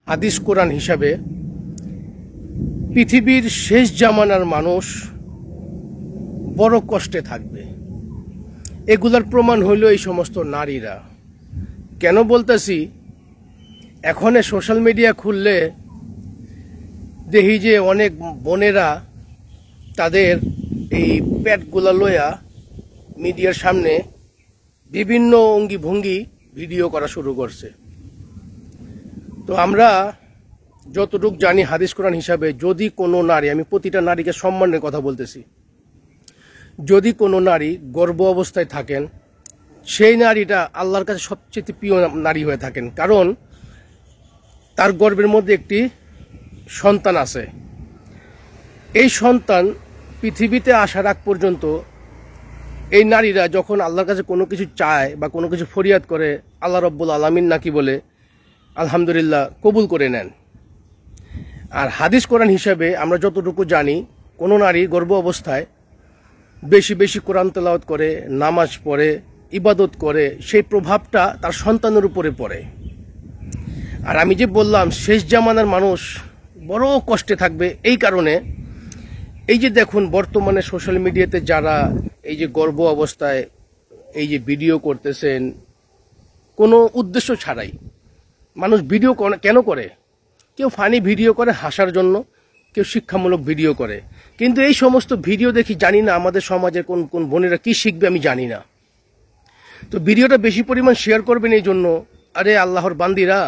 হাদিস কোরআন হিসাবে পৃথিবীর শেষ জামানার মানুষ বড় কষ্টে থাকবে। এগুলার প্রমাণ হইল এই সমস্ত নারীরা। কেন বলতেছি, এখন সোশ্যাল মিডিয়া খুললে দেখি যে অনেক বোনেরা তাদের এই প্যাটগুলা লইয়া মিডিয়ার সামনে বিভিন্ন অঙ্গি ভঙ্গি ভিডিও করা শুরু করছে। তো আমরা যতটুক জানি হাদিস কোরআন হিসাবে, যদি কোনো নারী, আমি প্রতিটা নারীকে সম্মানের কথা বলতেছি, যদি কোনো নারী গর্ভ অবস্থায় থাকেন, সেই নারীটা আল্লাহর কাছে সবচেয়ে প্রিয় নারী হয়ে থাকেন। কারণ তার গর্ভের মধ্যে একটি সন্তান আছে। এই সন্তান পৃথিবীতে আসার আগ পর্যন্ত এই নারীরা যখন আল্লাহর কাছে কোনো কিছু চায় বা কোনো কিছু ফরিয়াদ করে, আল্লাহ রব্বুল আলামিন নাকি বলে আলহামদুলিল্লাহ কবুল করে নেন। আর হাদিস কোরআন হিসাবে আমরা যতটুকু জানি, কোনো নারী গর্ভ অবস্থায় বেশি বেশি কোরআন তেলাওয়াত করে, নামাজ পড়ে, ইবাদত করে, সেই প্রভাবটা তার সন্তানের উপরে পড়ে। আর আমি যে বললাম শেষ জামানার মানুষ বড় কষ্টে থাকবে, এই কারণে এই যে দেখুন বর্তমানে সোশ্যাল মিডিয়াতে যারা এই যে গর্ভ অবস্থায় এই যে ভিডিও করতেছেন কোনো উদ্দেশ্য ছাড়াই, মানুষ ভিডিও কেন করে? কেউ ফানি ভিডিও করে হাসার জন্য, কেউ শিক্ষামূলক ভিডিও করে। কিন্তু এই সমস্ত ভিডিও দেখি জানি না আমাদের সমাজের কোন কোন বোনেরা কি শিখবে আমি জানি না। তো ভিডিওটা বেশি পরিমাণ শেয়ার করবেন এই জন্য, আরে আল্লাহর বান্দিরা,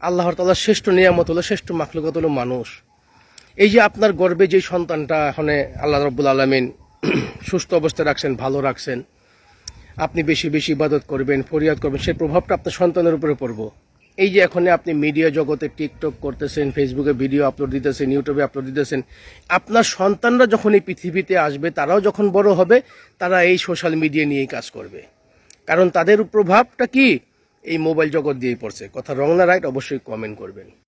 আল্লাহর তাআলার শ্রেষ্ঠ নিয়ামত হলো, শ্রেষ্ঠ মাখলুকাত হলো মানুষ। এই যে আপনার গর্ভে যে সন্তানটা এখন আল্লাহ রাব্বুল আলামিন সুস্থ অবস্থায় রাখছেন, ভালো রাখছেন, আপনি বেশি বেশি ইবাদত করবেন, ফরিয়াদ করবেন, সেই প্রভাবটা আপনার সন্তানের উপরে পড়বো। এই যে এখন আপনি মিডিয়া জগতে টিকটক করতেছেন, ফেসবুকে ভিডিও আপলোড দিতেছেন, ইউটিউবে আপলোড দিতেছেন, আপনার সন্তানরা যখন এই পৃথিবীতে আসবে, তারাও যখন বড় হবে, তারা এই সোশ্যাল মিডিয়া নিয়েই কাজ করবে। কারণ তাদের প্রভাবটা কি এই মোবাইল জগৎ দিয়েই পড়ছে। কথা রং না রাইট অবশ্যই কমেন্ট করবেন।